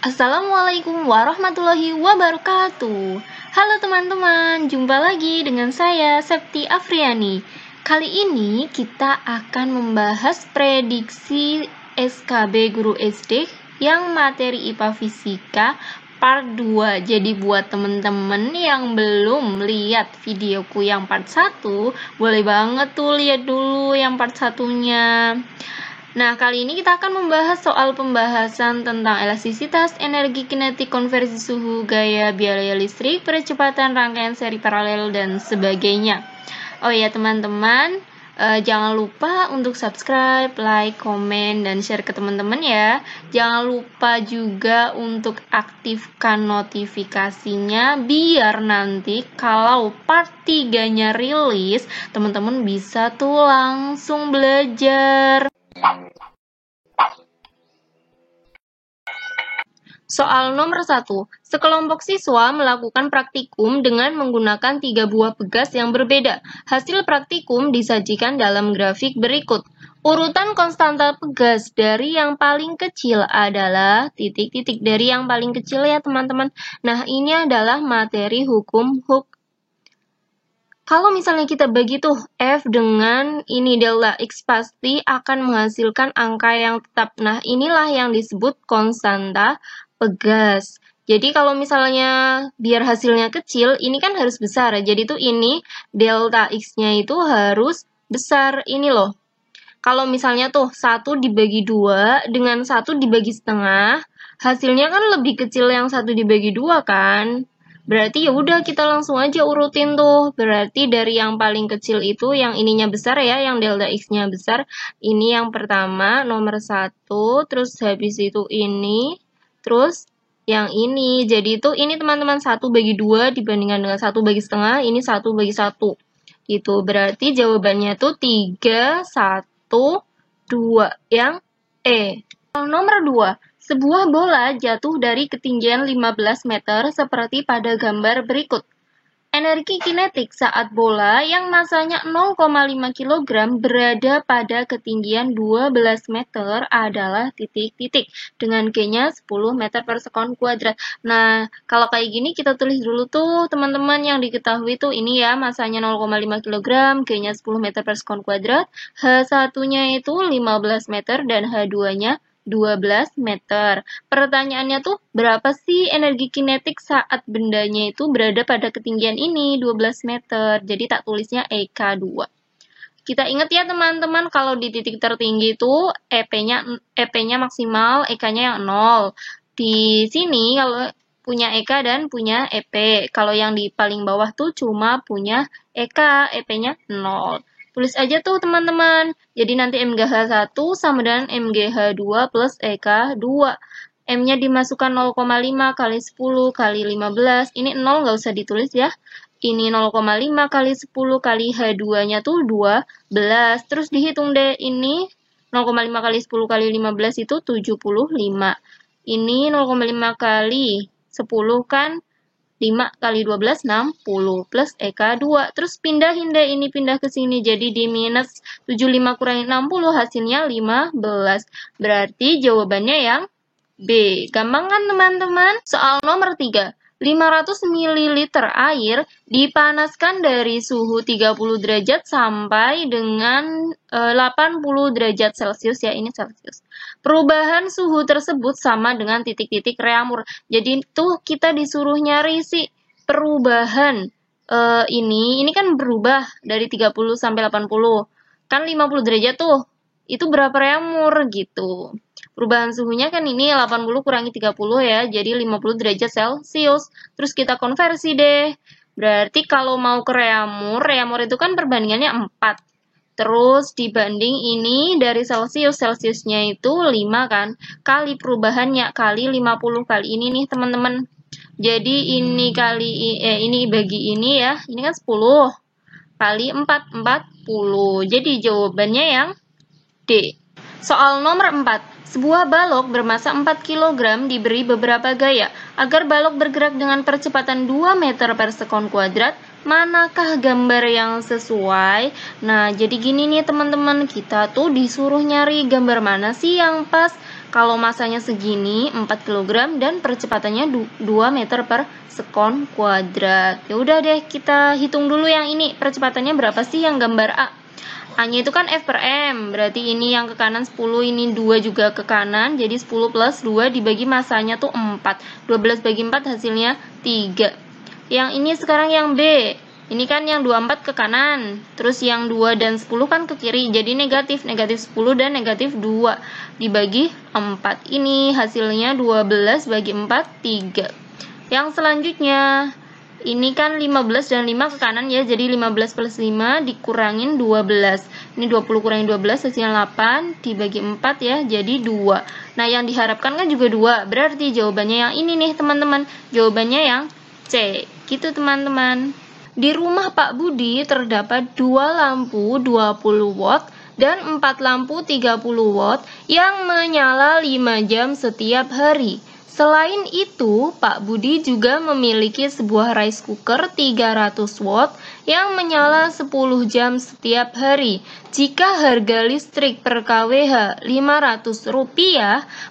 Assalamualaikum warahmatullahi wabarakatuh. Halo teman-teman, jumpa lagi dengan saya Septi Afriani. Kali ini kita akan membahas prediksi SKB Guru SD yang materi IPA Fisika part 2. Jadi buat teman-teman yang belum lihat videoku yang part 1, boleh banget tuh lihat dulu yang part 1-nya. Nah, kali ini kita akan membahas soal pembahasan tentang elastisitas, energi kinetik, konversi suhu, gaya, biaya listrik, percepatan rangkaian seri paralel, dan sebagainya. Oh ya teman-teman, jangan lupa untuk subscribe, like, komen, dan share ke teman-teman ya. Jangan lupa juga untuk aktifkan notifikasinya, biar nanti kalau part 3-nya rilis, teman-teman bisa tuh langsung belajar. Soal nomor 1. Sekelompok siswa melakukan praktikum dengan menggunakan 3 buah pegas yang berbeda. Hasil praktikum disajikan dalam grafik berikut. Urutan konstanta pegas dari yang paling kecil adalah titik-titik dari yang paling kecil ya teman-teman. Nah, ini adalah materi hukum Hooke. Kalau misalnya kita bagi tuh F dengan ini delta X, pasti akan menghasilkan angka yang tetap. Nah, inilah yang disebut konstanta pegas. Jadi kalau misalnya biar hasilnya kecil, ini kan harus besar. Jadi tuh ini delta X-nya itu harus besar. Ini loh. Kalau misalnya tuh 1 dibagi 2 dengan 1 dibagi setengah, hasilnya kan lebih kecil yang 1 dibagi 2 kan? Berarti ya udah kita langsung aja urutin tuh. Berarti dari yang paling kecil itu yang ininya besar ya, yang delta X-nya besar. Ini yang pertama, nomor 1, terus habis itu ini, terus yang ini. Jadi itu ini teman-teman 1 bagi 2 dibandingkan dengan 1 bagi setengah, ini 1 bagi 1. Gitu. Berarti jawabannya tuh 3, 1, 2. Yang E. Nomor 2. Sebuah bola jatuh dari ketinggian 15 meter seperti pada gambar berikut. Energi kinetik saat bola yang masanya 0,5 kg berada pada ketinggian 12 meter adalah titik-titik dengan G-nya 10 meter per sekon kuadrat. Nah, kalau kayak gini kita tulis dulu tuh teman-teman yang diketahui tuh ini ya, masanya 0,5 kg, G-nya 10 meter per sekon kuadrat, H1-nya itu 15 meter dan H2-nya 12 meter. Pertanyaannya tuh, berapa sih energi kinetik saat bendanya itu berada pada ketinggian ini, 12 meter. Jadi tak tulisnya EK2. Kita ingat ya teman-teman, kalau di titik tertinggi itu EP-nya maksimal, EK-nya yang 0. Di sini kalau punya EK dan punya EP. Kalau yang di paling bawah tuh cuma punya EK, EP-nya 0. Tulis aja tuh teman-teman. Jadi nanti MGH1 sama dengan MGH2 plus EK2. M-nya dimasukkan 0,5 kali 10 kali 15. Ini 0 nggak usah ditulis ya. Ini 0,5 kali 10 kali H2-nya tuh 12. Terus dihitung deh. Ini 0,5 kali 10 kali 15 itu 75. Ini 0,5 kali 10 kan 5 kali 12, 60, plus EK2. Terus pindahin deh, ini pindah ke sini. Jadi di minus 75 kurangi 60, hasilnya 15. Berarti jawabannya yang B. Gampang kan teman-teman? Soal nomor 3. 500 ml air dipanaskan dari suhu 30 derajat sampai dengan 80 derajat Celcius ya, ini Celcius. Perubahan suhu tersebut sama dengan titik-titik Reaumur. Jadi tuh kita disuruh nyari sih perubahan ini kan berubah dari 30 sampai 80. Kan 50 derajat tuh. Itu berapa Reaumur gitu. Perubahan suhunya kan ini 80 kurangi 30 ya, jadi 50 derajat Celcius. Terus kita konversi deh. Berarti kalau mau ke Reaumur itu kan perbandingannya 4. Terus dibanding ini dari Celcius, Celciusnya itu 5 kan. Kali perubahannya, kali 50 kali ini nih teman-teman. Jadi ini kali, ini bagi ini ya, ini kan 10. Kali 4, 40. Jadi jawabannya yang D. Soal nomor 4. Sebuah balok bermasa 4 kg diberi beberapa gaya. Agar balok bergerak dengan percepatan 2 meter per sekon kuadrat, manakah gambar yang sesuai? Nah, jadi gini nih teman-teman, kita tuh disuruh nyari gambar mana sih yang pas. Kalau masanya segini 4 kg dan percepatannya 2 meter per sekon kuadrat. Ya udah deh, kita hitung dulu yang ini. Percepatannya berapa sih yang gambar A? A-nya itu kan F per M. Berarti ini yang ke kanan 10, ini 2 juga ke kanan. Jadi 10 plus 2 dibagi masanya tuh 4. 12 bagi 4 hasilnya 3. Yang ini sekarang yang B. Ini kan yang 24 ke kanan, terus yang 2 dan 10 kan ke kiri, jadi negatif 10 dan negatif 2 dibagi 4. Ini hasilnya 12 bagi 4, 3. Yang selanjutnya, ini kan 15 dan 5 ke kanan ya, jadi 15 plus 5 dikurangin 12. Ini 20 kurangin 12 hasilnya 8, dibagi 4 ya, jadi 2. Nah, yang diharapkan kan juga 2, berarti jawabannya yang ini nih teman-teman, jawabannya yang C. Gitu teman-teman. Di rumah Pak Budi terdapat 2 lampu 20 watt dan 4 lampu 30 watt yang menyala 5 jam setiap hari. Selain itu, Pak Budi juga memiliki sebuah rice cooker 300 watt yang menyala 10 jam setiap hari. Jika harga listrik per kWh Rp500,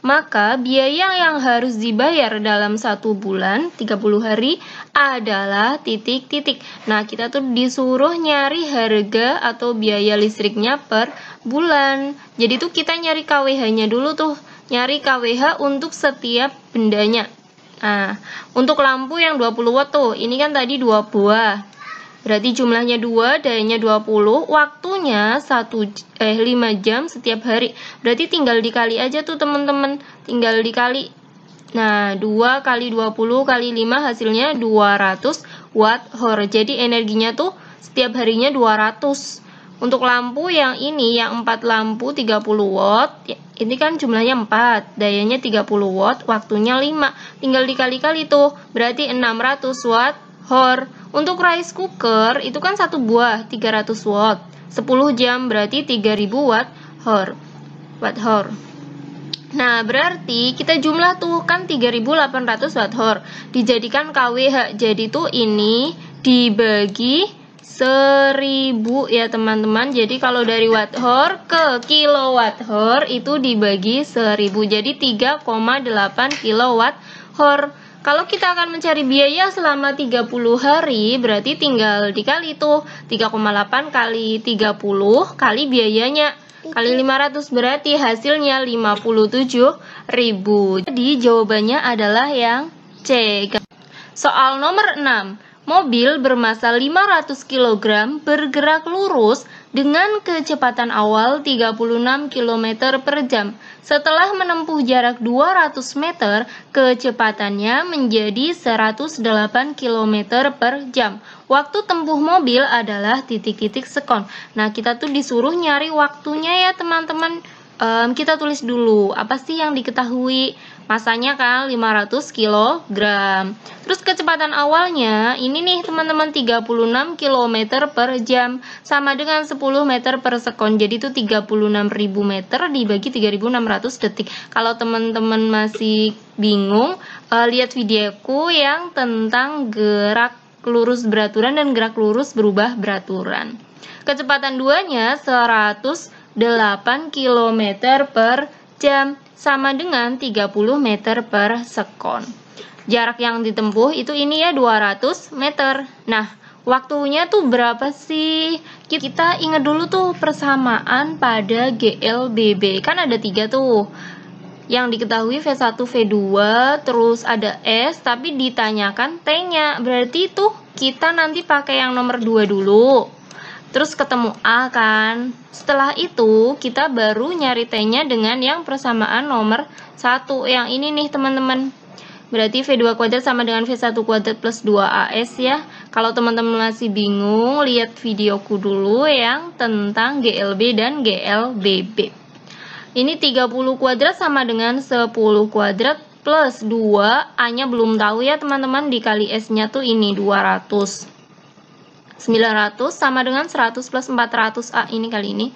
maka biaya yang harus dibayar dalam 1 bulan, 30 hari, adalah titik-titik. Nah, kita tuh disuruh nyari harga atau biaya listriknya per bulan. Jadi tuh kita nyari kWh-nya dulu tuh. Nyari kWh untuk setiap bendanya. Nah, untuk lampu yang 20 watt tuh, ini kan tadi 2 buah. Berarti jumlahnya 2, dayanya 20, waktunya 5 jam setiap hari. Berarti tinggal dikali aja tuh teman-teman, tinggal dikali. Nah, 2 kali 20 kali 5 hasilnya 200 watt hour. Jadi energinya tuh setiap harinya 200. Untuk lampu yang ini, yang 4 lampu 30 watt, ini kan jumlahnya 4, dayanya 30 watt, waktunya 5. Tinggal dikali-kali tuh, berarti 600 watt hour. Untuk rice cooker, itu kan 1 buah, 300 watt. 10 jam, berarti 3000 watt hour. Nah, berarti kita jumlah tuh kan 3800 watt hour. Dijadikan kWh, jadi tuh ini dibagi 1000 ya teman-teman. Jadi kalau dari watt hour ke kilowatt hour itu dibagi 1000. Jadi 3,8 kilowatt hour. Kalau kita akan mencari biaya selama 30 hari, berarti tinggal dikali tuh 3,8 kali 30 kali biayanya kali 500, berarti hasilnya 57.000. Jadi jawabannya adalah yang C. Soal nomor 6. Mobil bermassa 500 kg bergerak lurus dengan kecepatan awal 36 km per jam. Setelah menempuh jarak 200 meter, kecepatannya menjadi 108 km per jam. Waktu tempuh mobil adalah titik-titik sekon. Nah, kita tuh disuruh nyari waktunya ya teman-teman. Kita tulis dulu, apa sih yang diketahui? Masanya kan 500 kg. Terus kecepatan awalnya, ini nih teman-teman 36 km per jam. Sama dengan 10 meter per sekon. Jadi itu 36.000 meter dibagi 3.600 detik. Kalau teman-teman masih bingung, lihat videoku yang tentang gerak lurus beraturan dan gerak lurus berubah beraturan. Kecepatan duanya 108 km per jam sama dengan 30 meter per sekon. Jarak yang ditempuh itu ini ya 200 meter. Nah, waktunya tuh berapa sih? Kita ingat dulu tuh persamaan pada GLBB. Kan ada 3 tuh. Yang diketahui V1, V2, terus ada S, tapi ditanyakan T-nya. Berarti tuh kita nanti pakai yang nomor 2 dulu. Terus ketemu A kan. Setelah itu kita baru nyari T-nya dengan yang persamaan nomor 1. Yang ini nih teman-teman. Berarti V2 kuadrat sama dengan V1 kuadrat plus 2AS ya. Kalau teman-teman masih bingung, lihat videoku dulu yang tentang GLB dan GLBB. Ini 30 kuadrat sama dengan 10 kuadrat plus 2. A-nya belum tahu ya teman-teman. Dikali S-nya tuh ini 200. 900 sama dengan 100 plus 400A ini kali ini.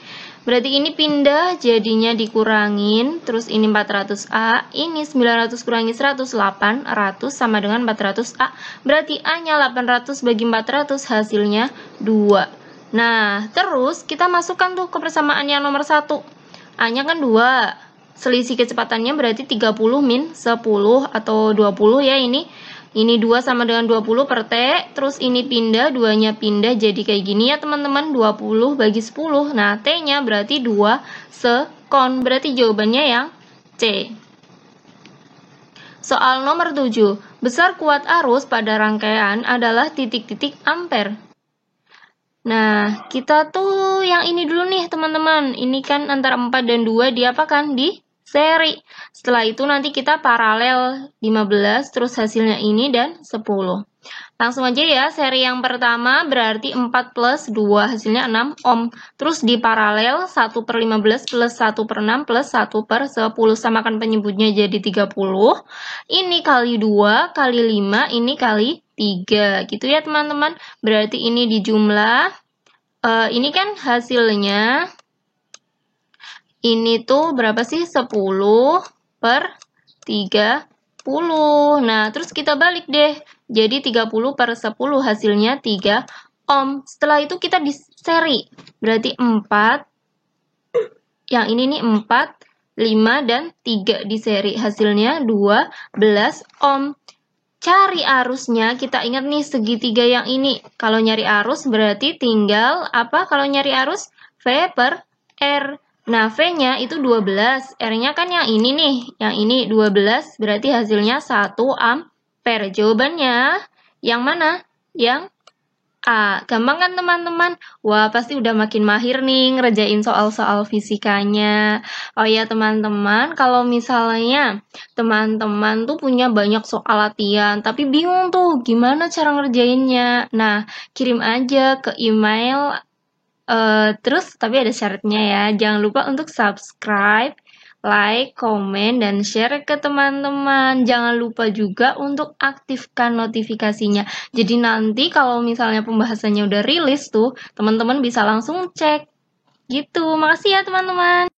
Berarti ini pindah jadinya dikurangin. Terus ini 400A. Ini 900 kurangi 100, 800 sama dengan 400A. Berarti A-nya 800 bagi 400 hasilnya 2. Nah, terus kita masukkan tuh ke persamaan yang nomor 1. A-nya kan 2. selisih kecepatannya berarti 30 min 10 atau 20 ya ini. Ini 2 sama dengan 20 per T, terus ini pindah, 2-nya pindah jadi kayak gini ya teman-teman, 20 bagi 10. Nah, T-nya berarti 2 sekon, berarti jawabannya yang C. Soal nomor 7, besar kuat arus pada rangkaian adalah titik-titik ampere. Nah, kita tuh yang ini dulu nih teman-teman, ini kan antara 4 dan 2 diapakan? Di seri. Setelah itu nanti kita paralel 15, terus hasilnya ini dan 10. Langsung aja ya, seri yang pertama berarti 4 plus 2, hasilnya 6 ohm. Terus di paralel 1 per 15 plus 1 per 6 plus 1 per 10. Samakan penyebutnya jadi 30. Ini kali 2, kali 5, ini kali 3. Gitu ya teman-teman. Berarti ini dijumlah. Ini kan hasilnya. Ini tuh berapa sih? 10 per 30. Nah, terus kita balik deh. Jadi 30 per 10 hasilnya 3 ohm. Setelah itu kita di seri. Berarti 4. Yang ini nih 4, 5, dan 3 di seri. Hasilnya 12 ohm. Cari arusnya, kita ingat nih segitiga yang ini. Kalau nyari arus berarti tinggal apa kalau nyari arus? V per R. Nah, V-nya itu 12. R-nya kan yang ini nih. Yang ini 12. Berarti hasilnya 1 ampere. Jawabannya yang mana? Yang A. Gampang kan teman-teman? Wah, pasti udah makin mahir nih ngerjain soal-soal fisikanya. Oh ya teman-teman, kalau misalnya teman-teman tuh punya banyak soal latihan, tapi bingung tuh gimana cara ngerjainnya. Nah, kirim aja ke email. Terus, tapi ada syaratnya ya. Jangan lupa untuk subscribe, like, komen, dan share ke teman-teman. Jangan lupa juga untuk aktifkan notifikasinya. Jadi nanti kalau misalnya pembahasannya udah rilis tuh, teman-teman bisa langsung cek. Gitu. Makasih ya teman-teman.